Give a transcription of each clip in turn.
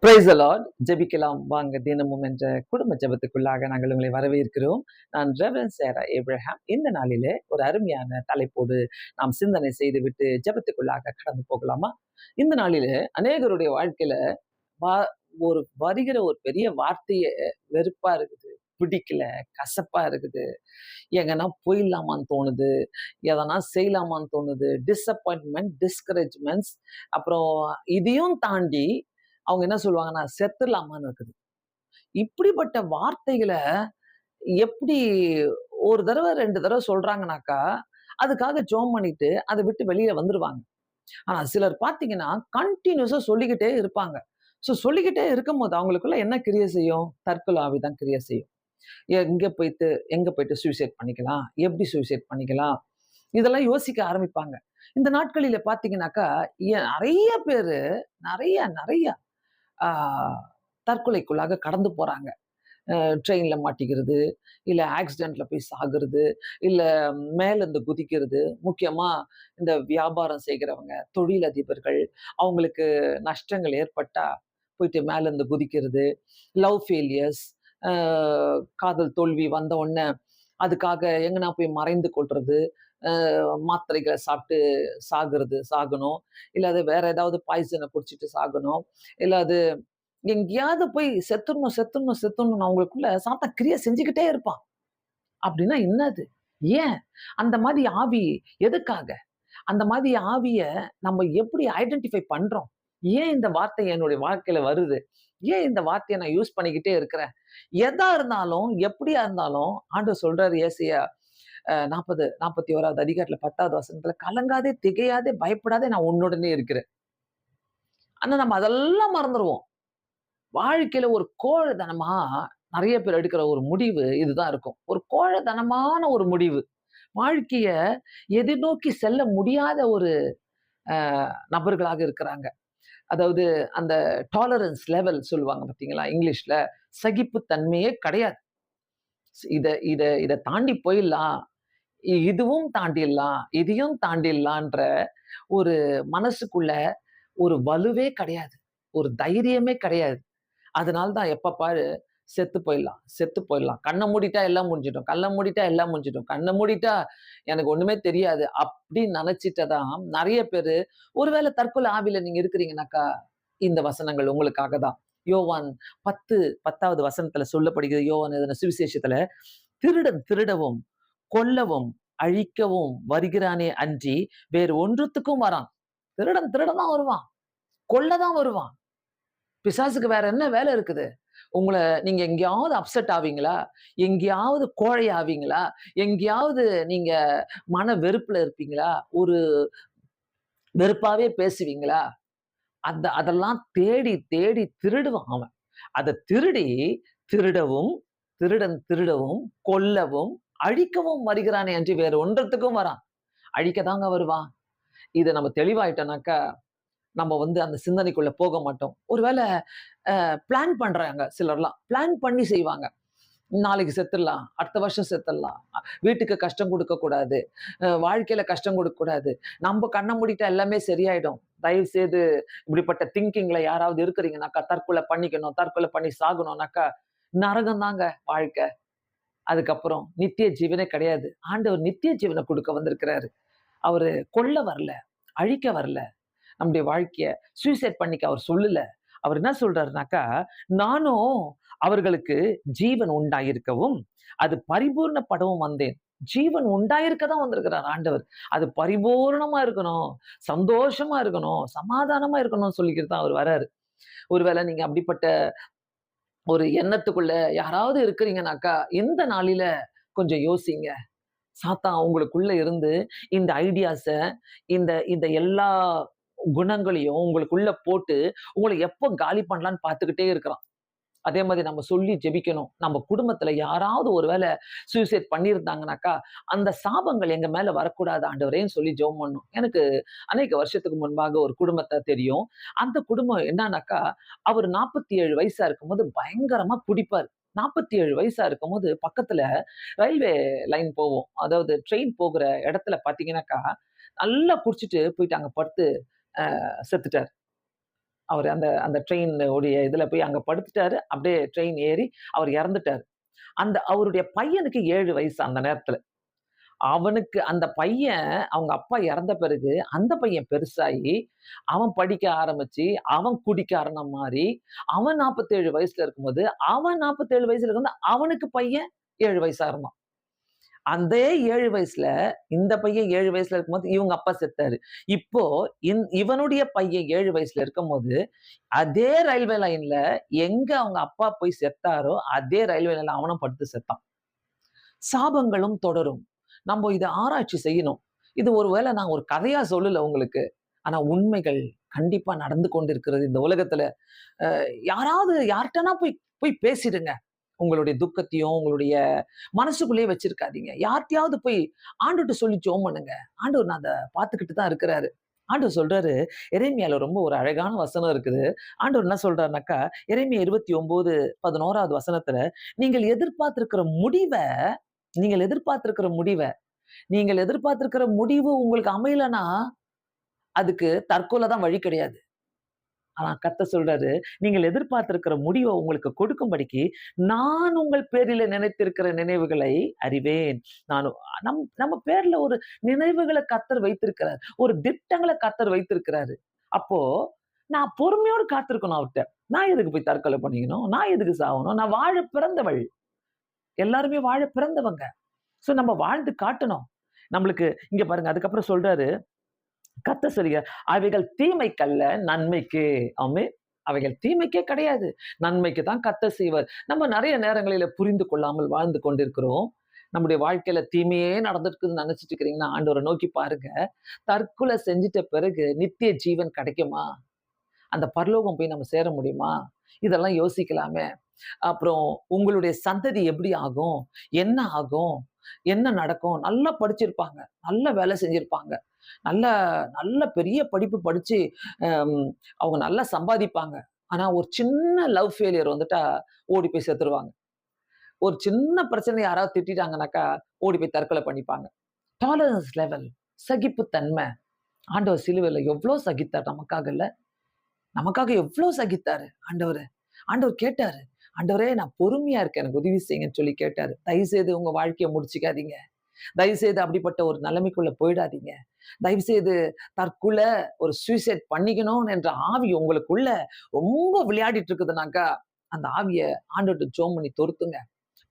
Praise the Lord. ஜெபிக்கலாம் வாங்க தினமும் என்ற குடும்ப ஜெபத்துக்குள்ளாக நாங்கள் உங்களை வரவேற்கிறோம். நான் ரெவரண்ட் சேரா ஏப்ரஹாம். இந்த நாளிலே ஒரு அருமையான தலைப்போடு நாம் சிந்தனை செய்துவிட்டு ஜெபத்துக்குள்ளாக கடந்து போகலாமா? இந்த நாளிலே அநேகருடைய வாழ்க்கையில வா ஒரு வருகிற ஒரு பெரிய வார்த்தையே வெறுப்பா இருக்குது, பிடிக்கல, கசப்பா இருக்குது, எங்கன்னா போயிடலாமான்னு தோணுது, எதனா செய்யலாமான்னு தோணுது, டிசப்பாயின்மெண்ட், டிஸ்கரேஜ்மெண்ட்ஸ், அப்புறம் இதையும் தாண்டி அவங்க என்ன சொல்லுவாங்கன்னா செத்துடலாமான்னு இருக்குது. இப்படிப்பட்ட வார்த்தைகளை எப்படி ஒரு தடவை 2 தடவை சொல்றாங்கனாக்கா, அதுக்காக ஜெபம் பண்ணிட்டு அதை விட்டு வெளியில வந்துருவாங்க. ஆனா சிலர் பார்த்தீங்கன்னா, கன்டினியூஸா சொல்லிக்கிட்டே இருப்பாங்க. சொல்லிக்கிட்டே இருக்கும்போது அவங்களுக்குள்ள என்ன கிரியை செய்யும்? தற்கொலை ஆவி தான் கிரியை செய்யும். எங்க போயிட்டு எங்க போயிட்டு சூசைட் பண்ணிக்கலாம்? எப்படி சூசைட் பண்ணிக்கலாம்? இதெல்லாம் யோசிக்க ஆரம்பிப்பாங்க. இந்த நாட்களில பார்த்தீங்கன்னாக்கா, நெறைய பேரு நெறைய நெறைய ஆ தற்கொலைக்குள்ளாக கடந்து போறாங்க. ட்ரெயின்ல மாட்டிக்கிறது, இல்ல ஆக்சிடென்ட்ல போய் சாகுறது, இல்ல மேலேருந்து குதிக்கிறது. முக்கியமா இந்த வியாபாரம் செய்கிறவங்க, தொழிலதிபர்கள், அவங்களுக்கு நஷ்டங்கள் ஏற்பட்டா போயிட்டு மேலேருந்து குதிக்கிறது. லவ் ஃபெயிலியர்ஸ், அ காதல் தோல்வி வந்த உடனே அதுக்காக எங்கனா போய் மறைந்து கொள்றது, மாத்திரைகள சாப்பிட்டு சாகணும். இல்ல அது வேற ஏதாவது பாய்சன குடிச்சிட்டு சாகணும். இல்ல அது எங்கேயாவது போய் செத்துடணும், செத்துடணும், செத்துடணும்னு அவங்களுக்குள்ள சாத்தான் கிரியை செஞ்சுக்கிட்டே இருப்பான். அப்படின்னா என்னது? ஏன்? அந்த மாதிரி ஆவி எதுக்காக? அந்த மாதிரி ஆவிய நம்ம எப்படி ஐடென்டிஃபை பண்றோம்? ஏன் இந்த வார்த்தை என்னுடைய வாழ்க்கையில வருது? ஏன் இந்த வார்த்தைய நான் யூஸ் பண்ணிக்கிட்டே இருக்கிறேன்? எதா இருந்தாலும், எப்படியா இருந்தாலும் ஆண்டவர் சொல்றாரு ஏசாயா 41வது அதிகாரத்துல 10வது வசனத்துல, "கலங்காதே, திகையாதே, பயப்படாதே, நான் உன்னுடனே இருக்கிறேன்." ஆனா நம்ம அதெல்லாம் மறந்துருவோம். வாழ்க்கையில ஒரு கோழைத்தனமா நெறைய பேர் எடுக்கிற ஒரு முடிவு இதுதான் இருக்கும். ஒரு கோழைத்தனமான ஒரு முடிவு. வாழ்க்கைய எதிர்நோக்கி செல்ல முடியாத ஒரு அ நபர்களாக இருக்கிறாங்க. அதாவது அந்த டாலரன்ஸ் லெவல் சொல்லுவாங்க பார்த்தீங்களா? இங்கிலீஷ்ல. சகிப்புத்தன்மையே கிடையாது. இத இத இத தாண்டி போயிடலாம். இதுவும் தாண்டிடலாம், இதையும் தாண்டிடலான்ற ஒரு மனசுக்குள்ள ஒரு வலுவே கிடையாது. ஒரு தைரியமே கிடையாது. அதனால தான் எப்ப பாரு செத்து போயிடலாம், செத்து போயிடலாம். கண்ண மூடிட்டா எல்லாம் முடிஞ்சிடும். கண்ண மூடிட்டா எல்லாம் முடிஞ்சிடும். கண்ண மூடிட்டா எனக்கு ஒண்ணுமே தெரியாது. அப்படின்னு நெனச்சிட்டு தான் நெறைய பேரு ஒருவேளை தற்கொலை ஆவியில நீங்க இருக்கிறீங்கனாக்கா, இந்த வசனங்கள் உங்களுக்காக தான். யோவான் 10வது வசனத்துல சொல்லப்படுகிறது. யோவான் எழுதின சுவிசேஷத்துல, "திருடன் திருடவும், கொல்லவும், அழிக்கவும் வருகிறானே அன்றி வேறு ஒன்றுத்துக்கும் வரான்." திருடன் திருட தான் வருவான். கொல்ல தான் வருவான். பிசாசுக்கு வேற என்ன வேலை இருக்குது? நீங்க எங்கேயாவது அப்செட் ஆவீங்களா? எங்கேயாவது கோழை ஆவீங்களா? எங்கேயாவது நீங்க மன வெறுப்புல இருப்பீங்களா? ஒரு வெறுப்பாவே பேசுவீங்களா? அதெல்லாம் தேடி தேடி திருடுவான் அவன். அத திருடி திருடவும், திருடன் திருடவும், கொல்லவும், அழிக்கவும் வருகிறானே அன்றி வேறு ஒன்றத்துக்கும் வரான். அழிக்க தாங்க வருவான். இத நம்ம தெளிவாயிட்டோம்னாக்கா, நம்ம அந்த சிந்தனைக்குள்ள போக மாட்டோம். ஒருவேள பிளான் பண்றாங்க சிலர்லாம். பிளான் பண்ணி செய்வாங்க. நாளைக்கு செத்துடலாம், அடுத்த வருஷம் செத்துடலாம், வீட்டுக்கு கஷ்டம் குடுக்கக் கூடாது, வாழ்க்கையில கஷ்டம் குடுக்கக் கூடாது, நம்ப கண்ண மூடிட்டா எல்லாமே சரியாயிடும். தயவு செய்து இப்படிப்பட்ட திங்கிங்ல யாராவது இருக்கிறீங்கனாக்கா, தற்கொலை பண்ணிக்கணும், தற்கொலை பண்ணி சாகணும்னாக்கா, நரகம் தாங்க வாழ்க்கை. அதுக்கப்புறம் நித்திய ஜீவனே கிடையாது. ஆண்டவர் நித்திய ஜீவன குடுக்க வந்திருக்கிறாரு. அவரு கொல்ல வரல, அழிக்க வரல. நம்முடைய வாழ்க்கைய சூசைட் பண்ணிக்க அவர் சொல்லல. அவர் என்ன சொல்றாருனாக்கா, நானும் அவர்களுக்கு ஜீவன் உண்டாயிருக்கவும், அது பரிபூரணப்படவும் வந்தேன். ஜீவன் உண்டாயிருக்க தான் வந்திருக்கிறார் ஆண்டவர். அது பரிபூரணமா இருக்கணும், சந்தோஷமா இருக்கணும், சமாதானமா இருக்கணும்னு சொல்லிக்கிட்டு தான் அவர் வராரு. ஒருவேளை நீங்க அப்படிப்பட்ட ஒரு எண்ணத்துக்குள்ள யாராவது இருக்கிறீங்கனாக்கா, இந்த நாளில கொஞ்சம் யோசிங்க. சாத்தான் உங்களுக்குள்ள இருந்து இந்த ஐடியாஸ, இந்த இந்த எல்லா குணங்களையும் உங்களுக்குள்ள போட்டு, உங்கள எப்போ காலி பண்ணலான்னு பார்த்துக்கிட்டே இருக்கிறான். அதே மாதிரி நம்ம சொல்லி ஜெபிக்கணும். நம்ம குடும்பத்துல யாராவது ஒரு வேள சூசைட் பண்ணியிருந்தாங்கனாக்கா, அந்த சாபங்கள் எங்க மேல வரக்கூடாது ஆண்டவரேன்னு சொல்லி ஜெபம் பண்ணணும். எனக்கு அநேக வருஷத்துக்கு முன்பாக ஒரு குடும்பத்த தெரியும். அந்த குடும்பம் என்னானாக்கா, அவரு 47 வயசா இருக்கும்போது பயங்கரமா குடிப்பாரு. 47 வயசா இருக்கும்போது பக்கத்துல ரயில்வே லைன் போவும். அதாவது ட்ரெயின் போகுற இடத்துல பார்த்தீங்கன்னாக்கா, நல்லா குடிச்சிட்டு போயிட்டு அங்க படுத்து செத்துட்டாரு. அவர் அந்த அந்த ட்ரெயின் உடைய இதுல போய் அங்க படுத்துட்டாரு. அப்படியே ட்ரெயின் ஏறி அவர் இறந்துட்டாரு. அவருடைய பையனுக்கு 7 வயசு அந்த நேரத்துல. அவனுக்கு அந்த பையன் அவங்க அப்பா இறந்த பிறகு, அந்த பையன் பெருசாயி, அவன் படிக்க ஆரம்பிச்சு, அவன் குடிகாரனா மாறி, அவன் 47 வயசுல இருக்கும்போது, அவன் 47 வயசுல இருக்கும்போது, அவனுக்கு பையன் 7 வயசா இருந்தான். அதே 7 வயசுல, இந்த பையன் 7 வயசுல இருக்கும்போது, இவங்க அப்பா செத்தாரு. இப்போ இவனுடைய பையன் 7 வயசுல இருக்கும்போது, அதே ரயில்வே லைன்ல எங்க அவங்க அப்பா போய் செத்தாரோ, அதே ரயில்வே லைன்ல அவனும் படுத்து செத்தான். சாபங்களும் தொடரும். நம்ம இத ஆராய்ச்சி செய்யணும். இது ஒருவேளை நான் ஒரு கதையா சொல்லல உங்களுக்கு. ஆனா உண்மைகள் கண்டிப்பா நடந்து கொண்டிருக்கிறது இந்த உலகத்துல. யாராவது யார்ட்டனா போய் போய் பேசிடுங்க. உங்களுடைய துக்கத்தையும், உங்களுடைய மனசுக்குள்ளேயே வச்சிருக்காதீங்க. யார்ட்டயாவது போய் ஆண்டவர்ட்ட சொல்லி ஜெபம் பண்ணுங்க. ஆண்டவர் நான் அத பார்த்துக்கிட்டு தான் இருக்கிறாரு. ஆண்டவர் சொல்றாரு, எரேமியால ரொம்ப ஒரு அழகான வசனம் இருக்குது. ஆண்டவர் என்ன சொல்றாருனாக்கா, எரேமியா 29:11வது வசனத்துல, நீங்கள் எதிர்பார்த்திருக்கிற முடிவ நீங்கள் எதிர்பார்த்திருக்கிற முடிவ நீங்கள் எதிர்பார்த்திருக்கிற முடிவு உங்களுக்கு அமையலன்னா, அதுக்கு தற்கொலை தான் வழி கிடையாது. ஆனா கர்த்தர் சொல்றாரு, நீங்கள் எதிர்பார்த்திருக்கிற முடிவ உங்களுக்கு கொடுக்கும்படிக்கு, நான் உங்கள் பேரிலே நினைத்திருக்கிற நினைவுகளை அறிவேன். நானும் நம்ம பேர்ல ஒரு நினைவுகள கர்த்தர் வைத்திருக்கிறார். ஒரு திட்டங்கள கர்த்தர் வைத்திருக்கிறாரு. அப்போ நான் பொறுமையோடு காத்திருக்கணும் அவர்ட்ட. நான் எதுக்கு போய் தற்கொலை பண்ணிக்கணும்? நான் எதுக்கு சாவணும்? நான் வாழ பிறந்தவள். எல்லாருமே வாழ பிறந்தவங்க. சோ நம்ம வாழ்ந்து காட்டணும். நம்மளுக்கு இங்க பாருங்க அதுக்கப்புறம் சொல்றாரு, கர்த்தர் சொல்லுகிறார், அவைகள் தீமைக்கல்ல நன்மைக்கு. ஆமென். அவைகள் தீமைக்கே கிடையாது. நன்மைக்கு தான் கர்த்தர் செய்வார். நம்ம நெறைய நேரங்களில புரிந்து கொள்ளாமல் வாழ்ந்து கொண்டிருக்கிறோம். நம்முடைய வாழ்க்கையில தீமையே நடந்திருக்குதுன்னு நினைச்சிட்டு இருக்கிறீங்கன்னா, ஆண்டவர நோக்கி பாருங்க. தற்கொலை செஞ்சுட்ட பிறகு நித்திய ஜீவன் கிடைக்குமா? அந்த பரலோகம் போய் நம்ம சேர முடியுமா? இதெல்லாம் யோசிக்கலாமே. அப்புறம் உங்களுடைய சந்ததி எப்படி ஆகும்? என்ன ஆகும்? என்ன நடக்கும்? நல்லா படிச்சிருப்பாங்க. நல்ல வேலை செஞ்சிருப்பாங்க. நல்ல நல்ல பெரிய படிப்பு படிச்சு, அம் அவங்க நல்லா சம்பாதிப்பாங்க. ஆனா ஒரு சின்ன லவ் ஃபெயிலியர் வந்துட்டா, ஓடி போய் செத்துருவாங்க. ஒரு சின்ன பிரச்சனை யாராவது திட்டிட்டாங்கனாக்கா, ஓடி போய் தற்கொலை பண்ணிப்பாங்க. டாலரன்ஸ் லெவல் சகிப்புத்தன்மை. ஆண்டவர் சிலுவையில எவ்ளோ சகித்தார் நமக்காகல்ல? நமக்காக எவ்ளோ சகித்தாரு ஆண்டவரு. ஆண்டவர் கேட்டாரு. ஆண்டவரே நான் பொறுமையா இருக்கேன். எனக்கு உதவி செய்யுங்கன்னு சொல்லி கேட்டாரு. தயவு செய்து உங்க வாழ்க்கைய முடிச்சுக்காதீங்க. தயவு செய்து அப்படிப்பட்ட ஒரு நிலைமைக்குள்ள போயிடாதீங்க. தயவு செய்து தற்கொலை ஒரு சூசைட் பண்ணிக்கணும் என்ற ஆவி உங்களுக்குள்ள ரொம்ப விளையாடிட்டு இருக்குதுனாக்கா, அந்த ஆவிய ஆண்டவர்ட்ட ஜெபம் பண்ணி தொரத்துங்க.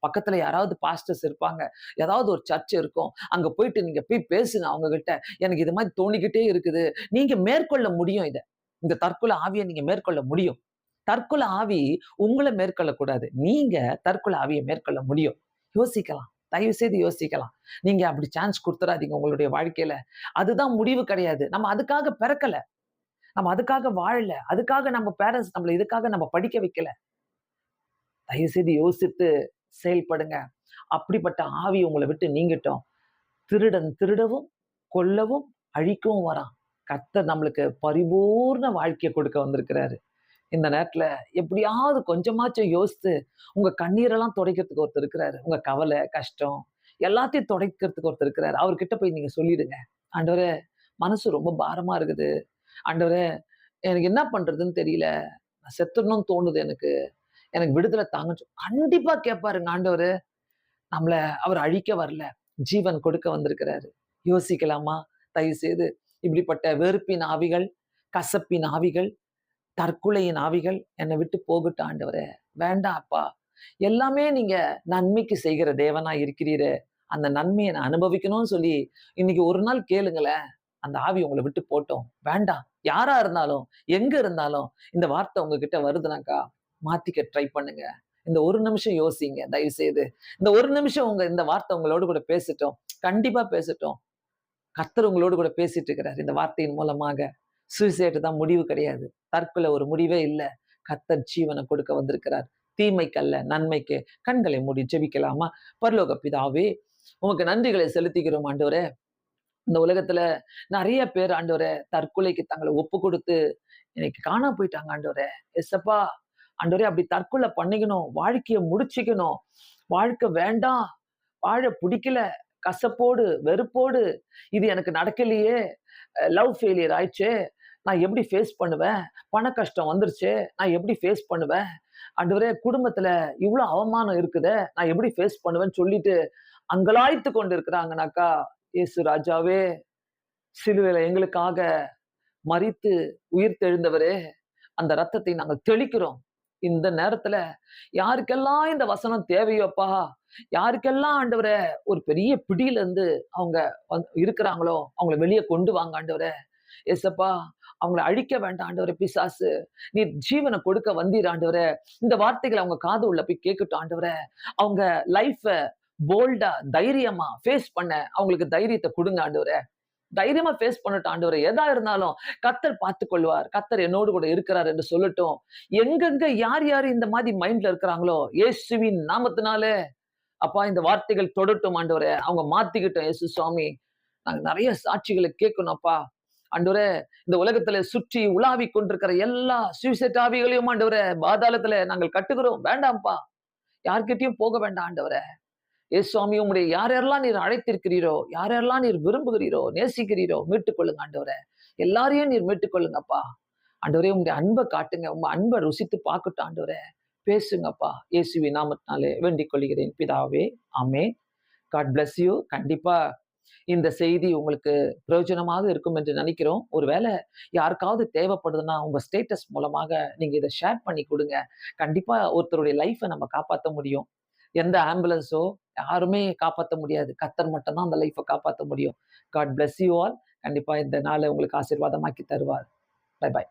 பக்கத்துல யாராவது பாஸ்டர்ஸ் இருப்பாங்க. ஏதாவது ஒரு சர்ச் இருக்கும். அங்க போயிட்டு நீங்க போய் பேசுங்க அவங்க கிட்ட. எனக்கு இது மாரி தோணிக்கிட்டே இருக்குது. நீங்க மேற்கொள்ள முடியும் இத. இந்த தற்கொலை ஆவிய நீங்க மேற்கொள்ள முடியும். தற்கொலை ஆவி உங்கள மேற்கொள்ளக்கூடாது. நீங்க தற்கொலை ஆவிய மேற்கொள்ள முடியும். யோசிக்கலாம். தயவு செய்து யோசிக்கலாம். நீங்க அப்படி சான்ஸ் குடுத்துறாதீங்க உங்களுடைய வாழ்க்கையில. அதுதான் முடிவு கிடையாது. நம்ம அதுக்காக பிறக்கல. நம்ம அதுக்காக வாழல. அதுக்காக நம்ம பேரண்ட்ஸ் நம்மள இதுக்காக நம்ம படிக்க வைக்கல. தயவு செய்து யோசித்து செயல்படுங்க. அப்படிப்பட்ட ஆவி உங்கள விட்டு நீங்கட்டும். திருடன் திருடவும், கொல்லவும், அழிக்கவும் வரான். கர்த்தர் நம்மளுக்கு பரிபூர்ண வாழ்க்கைய கொடுக்க வந்திருக்கிறாரு. இந்த நேரத்துல எப்படியாவது கொஞ்சமாச்சும் யோசித்து, உங்க கண்ணீரெல்லாம் துடைக்கிறதுக்கு ஒருத்தர் இருக்கிறாரு. உங்க கவலை, கஷ்டம் எல்லாத்தையும் துடைக்கிறதுக்கு ஒருத்தர் இருக்கிறாரு. அவர்கிட்ட போய் நீங்க சொல்லிடுங்க. ஆண்டவரே, மனசு ரொம்ப பாரமா இருக்குது. ஆண்டவரே, எனக்கு என்ன பண்றதுன்னு தெரியல. நான் செத்துடணும்னு தோணுது எனக்கு. எனக்கு விடுதலை தாங்கன்னு கண்டிப்பா கேட்பாருங்க ஆண்டவரு. நம்மள அவர் அழிக்க வரல. ஜீவன் கொடுக்க வந்திருக்கிறாரு. யோசிக்கலாமா? தயவு செய்து இப்படிப்பட்ட வெறுப்பின் ஆவிகள், கசப்பின் ஆவிகள், தற்கொலையின் ஆவிகள் என்னை விட்டு போகட்டும் ஆண்டவரே. வேண்டாம் அப்பா. எல்லாமே நீங்க நன்மைக்கு செய்கிற தேவனா இருக்கிறீரே. அந்த நன்மைய நான் அனுபவிக்கணும்னு சொல்லி, இன்னைக்கு ஒரு நாள் கேளுங்களேன். அந்த ஆவி உங்கள விட்டு போட்டும். வேண்டாம். யாரா இருந்தாலும், எங்க இருந்தாலும், இந்த வார்த்தை உங்ககிட்ட வருதுனாக்கா, மாத்திக்க ட்ரை பண்ணுங்க. இந்த ஒரு நிமிஷம் யோசிங்க தயவு செய்து. இந்த ஒரு நிமிஷம் இந்த வார்த்தை உங்களோடு கூட பேசட்டும். கண்டிப்பா பேசட்டும். கர்த்தர் உங்களோடு கூட பேசிட்டு இருக்கிறார் இந்த வார்த்தையின் மூலமாக. சூசைட் தான் முடிவு கிடையாது. தற்கொலை ஒரு முடிவே இல்ல. கர்த்தர் ஜீவனை கொடுக்க வந்திருக்கிறார். தீமைக்கல்ல, நன்மைக்கு. கண்களை மூடி ஜெபிக்கலாமா? பரலோக பிதாவே, உமக்கு நன்றிகளை செலுத்துகிறோம் ஆண்டவரே. இந்த உலகத்துல நெறைய பேர் ஆண்டவரே தற்கொலைக்கு தங்களை ஒப்புக் கொடுத்து இன்னைக்கு காணாம போயிட்டாங்க ஆண்டவரே. எசப்பா, ஆண்டவரே அப்படி தற்கொலை பண்ணிக்கணும். வாழ்க்கைய முடிச்சுக்கணும். வாழ்க்கை வேண்டாம். வாழ பிடிக்கல. கசப்போடு, வெறுப்போடு, இது எனக்கு நடக்கலையே. லவ் ஃபெயிலியர் ஆயிடுச்சே. நான் எப்படி ஃபேஸ் பண்ணுவேன்? பண கஷ்டம் வந்துருச்சே, நான் எப்படி ஃபேஸ் பண்ணுவேன்? ஆண்டவரே குடும்பத்துல இவ்ளோ அவமானம் இருக்குதே, நான் எப்படி ஃபேஸ் பண்ணுவேன்னு சொல்லிட்டு அங்கலாய்த்து கொண்டு இருக்கிறாங்கனாக்கா, இயேசு ராஜாவே, சிலுவையில எங்களுக்காக மரித்து உயிர்த்தெழுந்தவரே, அந்த ரத்தத்தை நாங்க தெளிக்கிறோம். இந்த நேரத்துல யாருக்கெல்லாம் இந்த வசனம் தேவையோப்பா, யாருக்கெல்லாம் ஆண்டவரே ஒரு பெரிய பிடியில இருந்து அவங்க இருக்கிறாங்களோ, அவங்கள வெளிய கொண்டு வாங்க ஆண்டவரே. ஏசப்பா, அவங்கள அழிக்க வேண்டாம் ஆண்டவரே பிசாசு. நீர் ஜீவன கொடுக்க வந்தீர் ஆண்டவரே. இந்த வார்த்தைகள அவங்க காது உள்ள போய் கேட்கட்டும் ஆண்டவரே. அவங்க லைஃப போல்டா, தைரியமா ஃபேஸ் பண்ண அவங்களுக்கு தைரியத்த குடுங்க ஆண்டவரே. தைரியமா ஃபேஸ் பண்ணட்டும் ஆண்டவரே. எதா இருந்தாலும் கர்த்தர் பார்த்துக் கொள்வார். கர்த்தர் என்னோடு கூட இருக்கிறார் என்று சொல்லட்டும். எங்கெங்க யார் யார் இந்த மாதிரி மைண்ட்ல இருக்கிறாங்களோ, இயேசுவின் நாமத்தினாலே அப்பா இந்த வார்த்தைகள் தொடட்டும் ஆண்டவரே. அவங்க மாத்திக்கிட்டோம் இயேசு சுவாமி. நாங்க நெறைய சாட்சிகள கேட்கணும் அப்பா. ஆண்டவரே, இந்த உலகத்தில சுற்றி உலாவிக் கொண்டிருக்கிற எல்லா சூசைட் ஆவிகளையும் ஆண்டவரே, பாதாளத்தில நாங்கள் கட்டுகிறோம். வேண்டாம்ப்பா. யார்கிட்டயும் போக வேண்டாம் ஆண்டவரே. சுவாமி உம்முடைய யார் யாரெல்லாம் நீர் அழைத்திருக்கிறீரோ, யார் யாரெல்லாம் நீர் விரும்புகிறீரோ, நேசிக்கிறீரோ, மீட்டுக் கொள்ளுங்க ஆண்டவரே. எல்லாரையும் நீர் மீட்டுக் கொள்ளுங்கப்பா. ஆண்டவரே உம்முடைய அன்ப காட்டுங்க. உங்க அன்ப ருசித்து பார்க்கட்டும் ஆண்டவரே. பேசுங்கப்பா. இயேசுவின் நாமத்தினாலே வேண்டிக் கொள்கிறேன் பிதாவே. ஆமென். God bless you. கண்டிப்பா இந்த செய்தி உங்களுக்கு பிரயோஜனமாக இருக்கும் என்று நினைக்கிறோம். ஒருவேளை யாருக்காவது தேவைப்படுதுன்னா, உங்க ஸ்டேட்டஸ் மூலமாக நீங்க இத ஷேர் பண்ணி குடுங்க. கண்டிப்பா ஒருத்தருடைய லைஃப நம்ம காப்பாத்த முடியும். எந்த ஆம்புலன்ஸோ யாருமே காப்பாத்த முடியாது. கர்த்தர் மட்டும் தான் அந்த லைஃப காப்பாத்த முடியும். God bless you all. கண்டிப்பா இந்த நாள உங்களுக்கு ஆசீர்வாதமாக்கி தருவார். Bye by.